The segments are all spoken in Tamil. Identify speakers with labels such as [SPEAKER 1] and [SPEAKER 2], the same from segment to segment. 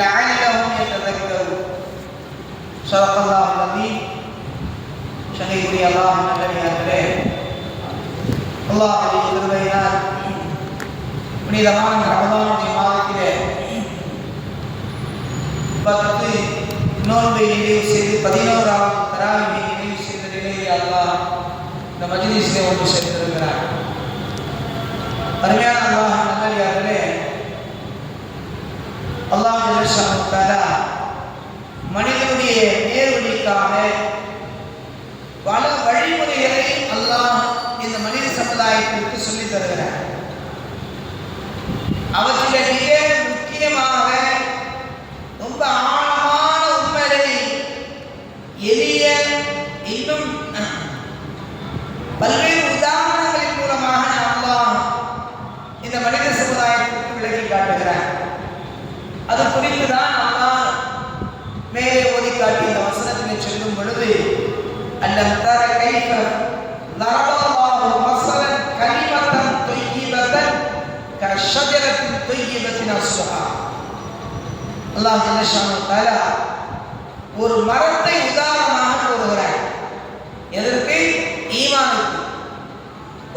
[SPEAKER 1] لعلهم يتذكرون. صدق الله العظيم. ஷஹீதுரிய அல்லாஹ் நல்லடியார்களே, அல்லாஹ்வுடைய கிருபையினால் புனிதமான ரமலானுடைய மாதத்திலே 10 நோன்பை நிறைவு செய்து 11வது தராவியை நிறைவு செய்த நிலையிலே அல்லாஹ் இந்த மஜ்லிஸிலே ஒன்று சேர்த்திருக்கிறார். அருமையான அல்லாஹ் நல்லடியார்களே, அல்லாஹ் ஜல்ல ஷானஹு தஆலா மனிதனுடைய நேர்வழிக்காக பல வழிமுறைகளை அல்லாஹ் இந்த மனித சமுதாயத்திற்கு சொல்லித் தருகிறார். அவற்றில் மிக முக்கியமாக ரொம்ப ஆழமான உண்மைகளை எளிய இன்னும் பல்வேறு உதாரணங்களின் மூலமாக அல்லாஹ் இந்த மனித சமுதாயத்திற்கு விளக்கி காட்டுகிறார். அது குறித்துதான் அல்லாஹ் மேலே ஓதி காட்டி இந்த வசனத்தினை சொல்லும் பொழுது, அலம் தர கைஃப லரபல்லாஹு மஸலன் கலிமத்தன் தொய்யிபத்தன் கஷஜரத்தின் தொய்யிபத்தின் அஸ்ஸஹா. அல்லாஹ் ஜல்ல ஷானஹு தஆலா ஒரு மரத்தை உதாரணமாக கூறுகிறார். எதற்கு? ஈமானுக்கு.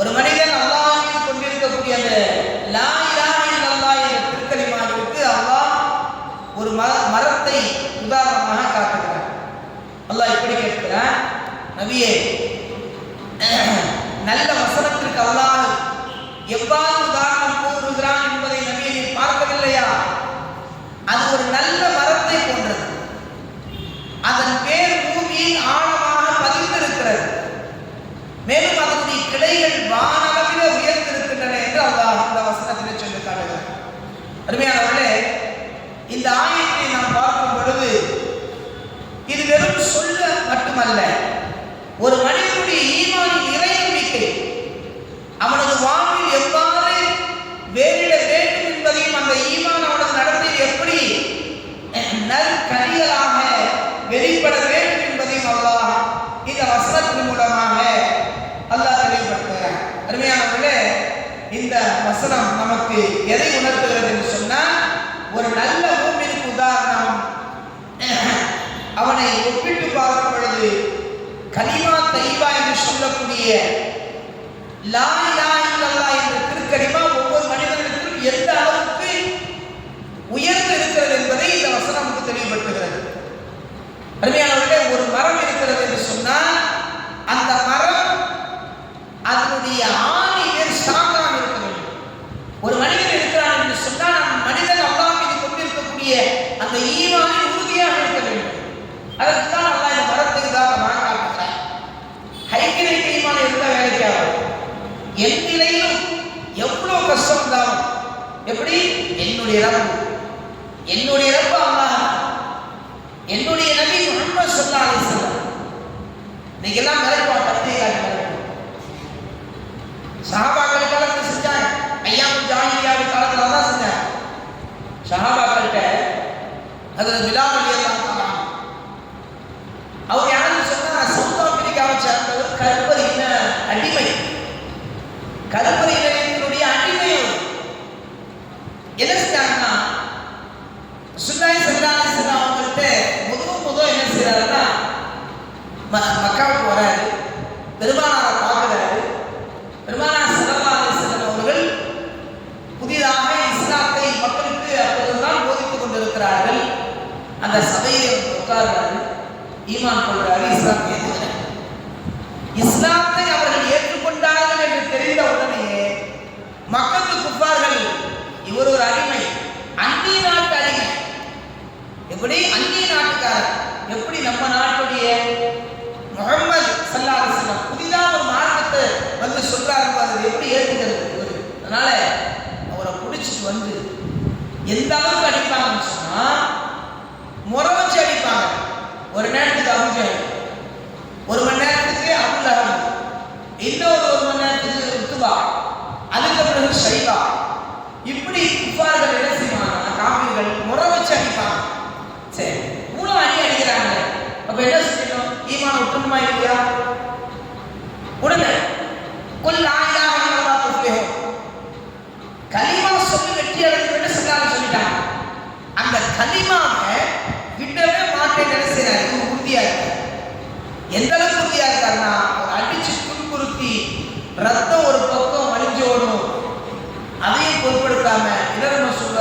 [SPEAKER 1] ஒரு மனிதன் அல்லாஹ் மீது கொண்டிருக்கக்கூடிய அந்த லா இலாஹ இல்லல்லாஹ் என்ற திருக்கலிமாவிற்கு அல்லாஹ் ஒரு மரத்தை உதாரணமாக காட்டுகிறார். அல்லாஹ் இப்படி கேட்கிறார், நபியே, நல்ல வசனத்திற்கு அல்லாஹ் எவ்வாறு உதாரணம் கூறுகிறான் என்பதை நபியை நீர் பார்க்கவில்லையா? அது ஒரு நல்ல மரத்தை போன்றது. அதன் பேர் பூமியில் ஆழமாக பதிந்திருக்கிறது. மேலும் அதனுடைய கிளைகள் வானளவிலே உயர்ந்திருக்கின்றன என்று அல்லாஹ் இந்த வசனத்திலே சொல்லி காட்டுகிறார். அருமையானவர்களே, இந்த ஆயத்தை நாம் பார்க்கும் பொழுது இது வெறும் சொல்ல மட்டுமல்ல, ஒரு மனிதனுடைய ஈமானின் இறை நம்பிக்கை அவனது வாழ்வில் எவ்வாறு வேறிட வேண்டும் என்பதையும் அந்த ஈமான் அவனது நடத்தையில் எப்படி நற்கனிகளாக வெளிப்பட வேண்டும் என்பதையும் அல்லாஹ் இந்த வசனத்தின் மூலமாக அல்லாஹ் தெளிவுபடுத்துகிறார். அருமையானவர்களே, இந்த வசனம் நமக்கு எதை உணர்த்துகிறது என்று சொன்னால், ஒரு நல்ல மூமினுக்கு உதாரணம் அவனை ஒப்பிட்டு பார்க்கும் பொழுது கலிமா தையிபா என்று சொல்லக்கூடிய லா இலாஹ இல்லல்லாஹ் என்ற திருக்கலிமா ஒவ்வொரு மனிதனுக்கும் எந்த அளவுக்கு உயர்ந்து இருக்கிறது என்பதை இந்த வசனம் நமக்கு தெளிவுபடுத்துகிறது. அருமையானவர்களே, ஒரு மரம் இருக்கிறது என்று சொன்னால் அந்த மரம் அதனுடைய ஆணி வேர் ஸ்ட்ராங்காக இருக்க வேண்டும். ஒரு மனிதன் இருக்கிறான் என்று சொன்னால் அந்த மனிதன் அல்லாஹ் மீது கொண்டிருக்கக்கூடிய அந்த ஈமானில் உறுதியாக இருக்க வேண்டும். அதற்கு தான் அல்லாஹ் இந்த மரத்தை உதாரணமாக காட்டுகிறார். ஹைகிரேட் ஈமான் இருந்தால் வேலைக்கு ஆகும். எந்த நிலையிலும் எவ்வளவு கஷ்டம் இருந்தாலும், எப்படி என்னுடைய ரப்பு அல்லாஹ், என்னுடைய நபி முஹம்மது ஸல்லல்லாஹு அலைஹி வஸல்லம். நீங்க எல்லாம் மறைப்பா பத்தியை காட்டி மறைப்போம். சஹாபாக்கள் காலத்தில் செஞ்சாங்க, ஐயாமுல் ஜாஹிலியா காலத்தில் தான் செஞ்சாங்க. சஹாபாக்கள்கிட்ட ஹஜ்ரத் பிலால் ரலியல்லாஹு தஆலா அவர் யாருன்னு சொன்னா சவுத் ஆப்பிரிக்காவை சேர்ந்தவர், கருப்பரின அடிமை, கருப்பரினுடைய அடிமை. என்ன செஞ்சாங்கன்னா ரசூலுல்லாஹி ஸல்லல்லாஹு அலைஹி வஸல்லம் அவங்கள்ட்ட முதல் என்ன செய்யறாருன்னா மக்காவுக்கு வராரு, பெருமானாரை பார்க்கிறாரு. பெருமானார் ஸல்லல்லாஹு அலைஹி வஸல்லம் அவர்கள் புதிதாக இஸ்லாத்தை மக்களுக்கு அப்போதுதான் போதித்துக் கொண்டிருக்கிறார்கள். அந்த சபையிலே உட்கார்றாரு, ஈமான் கொள்றாரு, இஸ்லாம் ஏற்றுக்கிறார். இஸ்லாத்தை அவர்கள் ஏற்றுக்கொண்டார்கள் என்று தெரிந்த உடனேயே மக்களுக்கு குஃபார்கள், இவர் ஒரு அடிமை, அந்நிய நாட்டு அடிமை. எப்படி அந்நிய நாட்டுக்காரர், எப்படி நம்ம நாட்டுடைய முஹம்மது ஸல்லல்லாஹு அலைஹி வஸல்லம் புதிதாக ஒரு மார்க்கத்தை வந்து சொல்றாரு, அது எப்படி ஏற்றுக்கிறது? அதனால அவரை பிடிச்சிட்டு வந்து எந்த அளவுக்கு அடிப்பாங்கன்னு சொன்னா, முறை வச்சு அடிப்பாங்க. ஒரு நேரத்துக்கு அபூஜஹல், ஒரு மணி நேரத்துக்கு அபூ லஹப், இன்னொரு மணி நேரத்துக்கு உத்பா, அதுக்கு பிறகு ஷைபா. இப்படி குஃபார்கள் என்ன செய்வாங்க, காஃபிர்கள் முறை வச்சு அடிப்பாங்க. சரி, இவ்வளவு அடி அடிக்கிறாங்க, அப்ப என்ன செய்யணும்? ஈமான் விட்டுணுமா இல்லையா? உடனே குல் லா இலாஹ இல்லல்லாஹ் துஃப்லிஹு, கலிமா சொல்லி வெற்றி அடைந்து சொல்லிட்டாங்க. அந்த கலிமா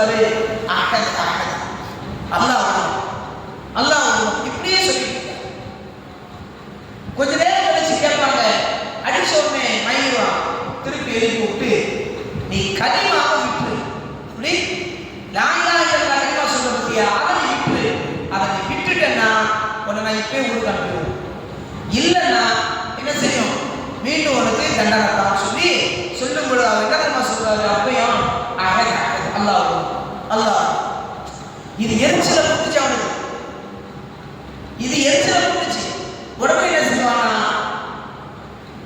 [SPEAKER 1] சொல்லுவாரு, அஹத் அஹத், அல்லாஹ் ஒருவன், அல்லாஹ் ஒருவன், இப்படியே சொல்லிட்டு கொஞ்ச நேரம் கழிச்சு கேட்பாங்க, அடிச்ச உடனே மயிலுவான், திருப்பி எழுப்பி விட்டு நீ கலிமாவை விட்டு, இப்படி லா இலாஹ இல்லல்லாஹ் கலிமா சொல்ற பத்தியா, அதை நீ விட்டு, அதை நீ விட்டுட்டேன்னா உன்னை நான் இப்பயே ஊருக்கு அனுப்பிடுவேன், இல்லைன்னா என்ன செய்யும், மீண்டும் உனக்கு தண்டனை தான் சொல்லி சொல்லும் பொழுது அவர் என்ன தெரியுமா சொல்றாரு, அப்பயும் அஹத் அஹத், அல்லாஹ் அல்லாஹ். இது எரிச்சலை புட்டுச்சு அவனுக்கு, இது எரிச்சலை புட்டுச்சு. உடனே என்ன செய்வானா,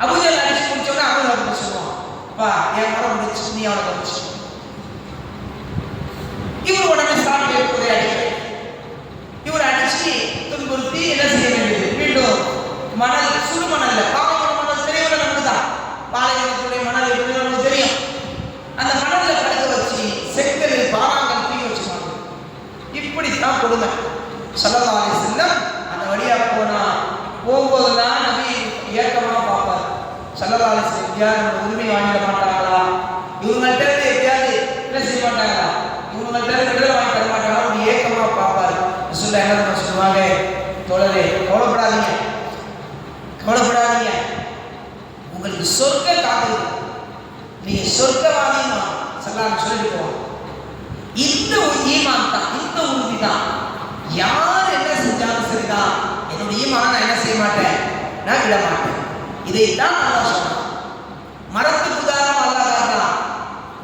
[SPEAKER 1] அபூஜஹல் அடிச்சு முடிச்சோன்னா அபூஜஹல் சொல்லுவான், அப்பா என் மரம் முடிச்சு நீ அவனை கவனிச்சு. இவர் உடனே சாமி ஏற்பதை அடிக்கிறார். இவர் அடிச்சு துன்புறுத்தி என்ன செய்ய வேண்டியது, மீண்டும் மணல், சுடு மணல்ல, பாலைவன மணல் தெரியவில்லை நமக்கு தான், பாலைவனத்துடைய மணல் எப்படி நமக்கு தெரியும், அந்த மணல்ல படுக்க வச்சு செங்கல் பாறாங்கல் தூக்கி வச்சுக்காங்க. இப்படித்தான் கொடுமை. ஸல்லல்லாஹு அலைஹி வஸல்லம் அந்த வழியா போகும்போதுதான் நபி ஏக்கமா பார்ப்பார். ஸல்லல்லாஹு அலைஹி வஸல்லம் எப்படியாவது உரிமை வாங்கிட மாட்டாங்களா, இவங்கள்ட்ட இருந்து எப்படியாவது என்ன செய்ய மாட்டாங்களா, இவங்கள்ட்ட இருந்து விடுதலை வாங்கி தர மாட்டாங்களா, ஒரு ஏக்கமா பார்ப்பார். ரசூலுல்லாஹ் என்ன சொல்லுவாங்க, தோழரே கவலைப்படாதீங்க, கவலைப்படாதீங்க, உங்களுக்கு சொர்க்க காத்து, நீங்க சொர்க்கவாதின்னு ஸல்லல்லாஹு சொல்லிட்டு போவாங்க. இந்த ஈமான் தான், இந்த உறுதி தான், யார் என்ன செஞ்சாலும் சரிதான், என்னுடைய ஈமானை நான் என்ன செய்ய மாட்டேன், நான் விட மாட்டேன். இதைத்தான் அல்லாஹ் சொல்றான். மரத்துக்கு உதாரணம் அல்லாஹ் காட்டுறான்.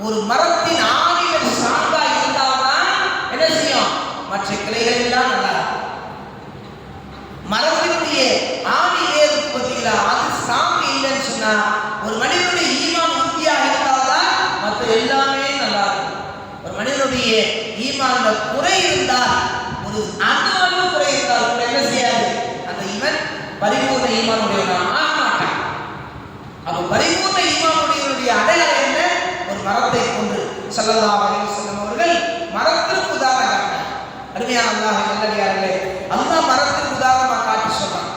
[SPEAKER 1] ஒரு மரத்தின் ஆணிகள் சாங்கா இருந்தால்தான் என்ன செய்யும், மற்ற கிளைகள் எல்லாம் நல்லா இருக்கும். மரத்தினுடைய ஆணி வேறு பார்த்தீங்களா, அது சாமி இல்லைன்னு சொன்னா, ஒரு மனிதனுடைய ஈமான் உறுதியாக இருந்தால்தான் மற்ற எல்லாமே நல்லா இருக்கும். ஒரு மனிதனுடைய ஈமான்ல குறை இருந்தால், ஒரு அணு குறை இருந்தால் கூட என்ன செய்யாது, அந்த இவன் பரிபூர்ண ஈமானுடையவன் ஆக மாட்டான். அப்ப பரிபூர்ண ஈமானுடையவனுடைய அடையாளம் என்ன, ஒரு மரத்தை கொண்டு ஸல்லல்லாஹு அலைஹி வஸல்லம் அவர்கள் மரத்திற்கு உதாரணம் காட்டினார். அருமையான அல்லாஹ் நல்லடியார்களே, அல்லாஹ் மரத்திற்கு உதாரணமா காட்டி சொல்றான்.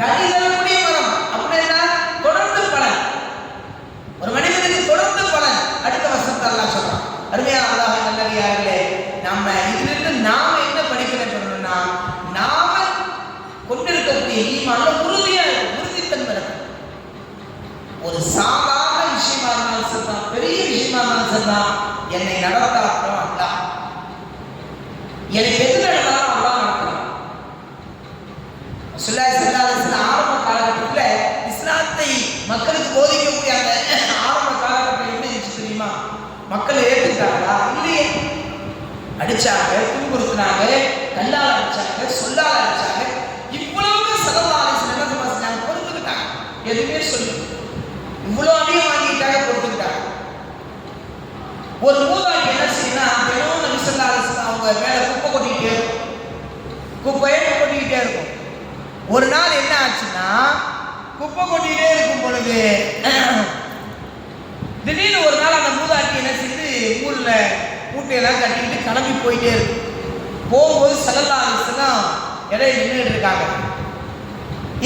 [SPEAKER 1] கனி தரக்கூடிய மரம் அப்படின்னா தொடர்ந்து பலன், ஒரு மனிதனுக்கு தொடர்ந்து பலன். அடுத்த வசனத்தை அல்லாஹ் சொல்றான். அருமையான அல்லாஹ் நல்லடியார்களே, நம்ம இதிலிருந்து நாம என்ன படிக்கணும் சொல்லணும்னா, நாம கொண்டிருக்கக்கூடிய ஈமான்ல உறுதித்தன்மை இருக்கும். ஒரு சாதாரண விஷயமா இருந்தாலும் சரிதான், பெரிய விஷயமா இருந்தாலும் சரிதான், என்னை நடத்தாட்டும் அல்லாஹ், எனக்கு எது நடந்தாலும் அல்லாஹ் நடத்தலாம். ஸல்லல்லாஹு அலைஹி வஸல்லம் ஆரம்ப காலகட்டத்தில் இஸ்லாத்தை மக்களுக்கு போதிக்கக்கூடிய அந்த ஆரம்ப காலகட்டத்தில் என்ன இருந்துச்சு தெரியுமா, மக்கள் ஏற்றுக்கிட்டாங்களா, இல்லையே, அடிச்சாங்க, துன்புறுத்தினாங்க, கல்லால் அடிச்சாங்க, சொல்லால் அடிச்சாங்க, இவ்வளவு ஸல்லல்லாஹு அலைஹி வஸல்லம் என்ன செஞ்சாங்க, பொறுத்துக்கிட்டாங்க. எதுவுமே சொல்லி இவ்வளவு அடியும் வாங்கிட்டாங்க, பொறுத்துக்கிட்டாங்க. ஒரு மூதாட்டி என்ன செய்யணும், தினமும் நபி ஸல்லல்லாஹு அலைஹி வஸல்லம் அவங்க மேல குப்பை கொட்டிக்கிட்டே இருக்கும், குப்பையே கொட்டிக்கிட்டே இருக்கும். ஒரு நாள் என்ன ஆச்சுன்னா, குப்பை கொட்டிக்கிட்டே இருக்கும் பொழுது திடீர்னு ஒரு நாள் அந்த மூதாட்டி என்ன செய்து ஊர்ல மூட்டையெல்லாம் கட்டிக்கிட்டு கிளம்பி போயிட்டே இருக்கு. போகும்போது ஸல்லல்லாஹு அலைஹி வஸல்லம் இடையே நின்றுட்டு இருக்காங்க.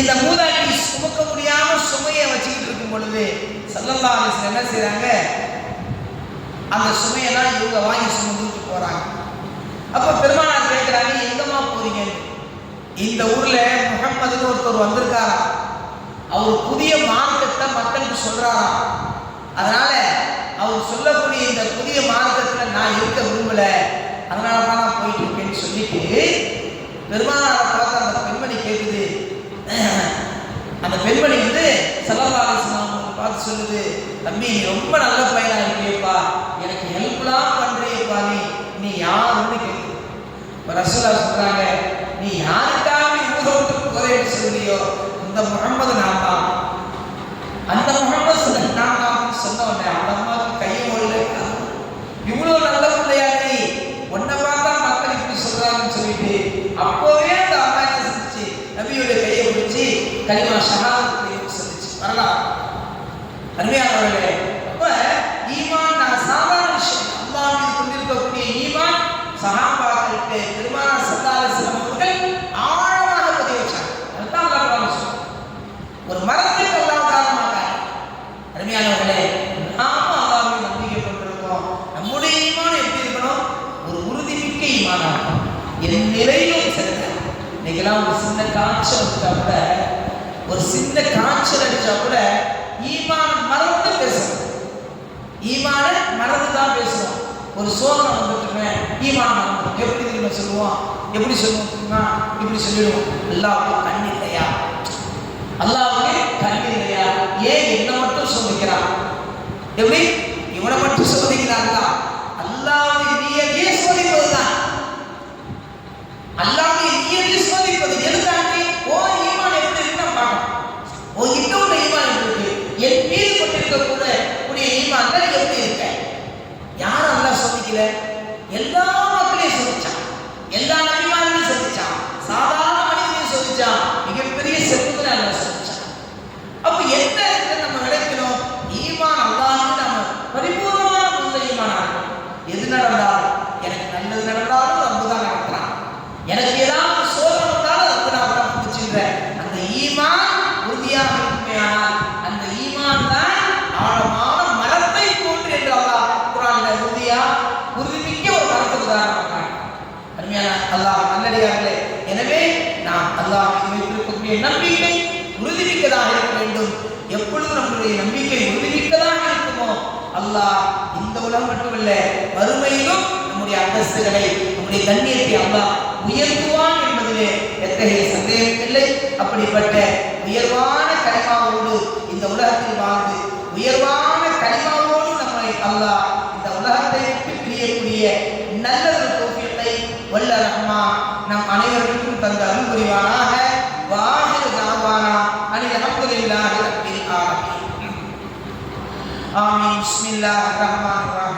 [SPEAKER 1] இந்த மூதாட்டி சுமக்க முடியாம சுமையை வச்சுக்கிட்டு இருக்கும் பொழுது ஸல்லல்லாஹு அலைஹி வஸல்லம் என்ன செய்றாங்க, அந்த சுமையெல்லாம் இவங்க வாங்கி சுமந்துட்டு போறாங்க. அப்ப பெருமானார் கேட்கிறாங்க, எங்கம்மா போறீங்க, இந்த ஊர்ல முஹம்மதுன்னு ஒருத்தர் வந்திருக்காரா, அவர் புதிய மார்க்கத்தை மக்களுக்கு சொல்றாராம், அதனால அவர் சொல்லக்கூடிய இந்த புதிய மார்க்கத்துல நான் இருக்க விரும்பல, அதனால தான் நான் போயிட்டு இருக்கேன்னு சொல்லிட்டு பெருமானாரை பார்த்து அந்த பெண்மணி கேட்குது. அந்த பெண்மணி வந்து ஸல்லல்லாஹு அலைஹி வஸல்லம் பார்த்து சொல்லுது, தம்பி நீ ரொம்ப நல்ல பையனா இருக்கியப்பா, எனக்கு ஹெல்ப்லாம் பண்றியப்பா, நீ யாருன்னு கேட்குது. இப்போ ரசூலுல்லாஹ் சொல்றாங்க, நீ யாருக்காக ஊரோட்டு போறேன்னு சொல்லியோ இந்த முஹம்மது நான் தான், அந்த முஹம்மது நான் தான் சொன்ன உடனே அந்த அம்மாவுக்கு கையை ஓடல, இவ்வளோ நல்ல பிள்ளையா நீ, உன்னை பார்த்தா மக்கள் இப்படி சொல்றாங்கன்னு சொல்லிட்டு அப்போவே அந்த அம்மா என்ன செஞ்சிச்சு, நபியோட கையை பிடிச்சி கலிமா ஷஹாதத் சொல்லிச்சு. வரலாம் அருமையானவர்களே, அப்ப ஈமான் நான் சாதாரண விஷயம், அல்லாஹ் மீது கொண்டிருக்கக்கூடிய ஈமான் சஹாபாக்களுக்கு பெருமானார் ஸல்லல்லாஹு அலைஹி வஸல்லம் அவர்கள் ஆழமாக பதிய வச்சாங்க. அதுதான் அல்லாஹ் சொல்றான். ஒரு மரத்துக்கு அல்லாஹ் காரணமாக. அருமையானவர்களே, நாம அல்லாஹ்வை நம்பிக்கை கொண்டிருக்கோம், நம்முடைய ஈமான் இன்னைக்கெல்லாம் ஒரு சின்ன காய்ச்சல் வந்துட்டா கூட, ஒரு சின்ன காய்ச்சல் அடிச்சா கூட ஈமான மறந்து பேசணும். ஈமான மறந்து தான் பேசணும். ஒரு சோதனை வந்துட்டுமே ஈமான மறந்துடும். எப்படி தெரியுமா சொல்லுவோம்? எப்படி சொல்லுவோம் தெரியுமா? இப்படி சொல்லிடுவோம், அல்லாஹ்வுக்கு கண் இல்லையா? அல்லாஹ்வுக்கு கண் இல்லையா? ஏன் என்ன மட்டும் சோதிக்கிறான்? எப்படி இவனை மட்டும் சோதிக்கிறாங்களா? அல்லாஹ்வுடைய நியதியை சோதிப்பதுதான். அல்லாஹ்வுடைய நியதியை சோதிப்பது எதுக்காக? ஓ ஈமான் எப்படி இருக்குன்னு பார்க்கணும். ஓ இன்னொரு ஈமான் இருக்கு, என் மீது கொண்டிருக்க கூடிய ஈமான் தான் எப்படி இருக்க? யார் அல்லாஹ் சோதிக்கல? எல்லா மக்களையும் சோதிச்சான், எல்லா நபிமாரையும் சோதிச்சான், சாதாரண மனிதனையும் சோதிச்சான், மிகப்பெரிய செல்வங்களை அல்லாஹ் சோதிச்சான். அப்ப என்ன நம்ம விளைக்கணும்? ஈமான் அல்லாஹ்வுக்கு நம்ம பரிபூர்ணமான முழு ஈமானா இருக்கணும். எது நடந்தாலும், எனக்கு நல்லது நடந்தாலும் ரப்பு தான் நடத்துறான், எனக்கு ஏதாவது சோதனை வந்தாலும் ரப்பு தான் புடிச்சுன்ற அந்த ஈமான் உறுதியாக இருக்குமே. ஆனால் அந்த ஈமான் தான் ஆழமான மரத்தை போன்று என்று அல்லாஹ் குர்ஆன்ல உறுதிமிக்க ஒரு மரத்துக்கு உதாரணமாக அருமையான அல்லாஹ் நல்லடியார்களே, எனவே நாம் அல்லாஹ் வைத்திருக்கக்கூடிய நம்பிக்கை உறுதிமிக்கதாக இருக்க வேண்டும். எப்பொழுது நம்முடைய நம்பிக்கை உறுதிமிக்கதாக இருக்குமோ, அல்லாஹ் இந்த உலகம் மட்டுமல்ல மறுமையிலும் நம்முடைய அந்தஸ்துகளை, நம்முடைய கண்ணியத்தை அல்லாஹ் உயர்த்துவான் என்பதிலே எத்தகைய சந்தேகம் இல்லை. அப்படிப்பட்ட உயர்வான கலிமாவோடு இந்த உலகத்தில் வாழ்ந்து, உயர்வான கலிமாவோடு நம்மை அல்லாஹ் இந்த உலகத்தை விட்டு பிரியக்கூடிய நல்ல ஒரு தௌஃபீகை வல்ல ரஹ்மான் நம் அனைவருக்கும் தந்து அருள் புரிவானாக. வாஹிரு தஅவானா அனில் ஹம்துலில்லாஹி ரப்பில் ஆலமீன். ஆமீன். பிஸ்மில்லாஹிர் ரஹ்மானிர் ரஹீம்.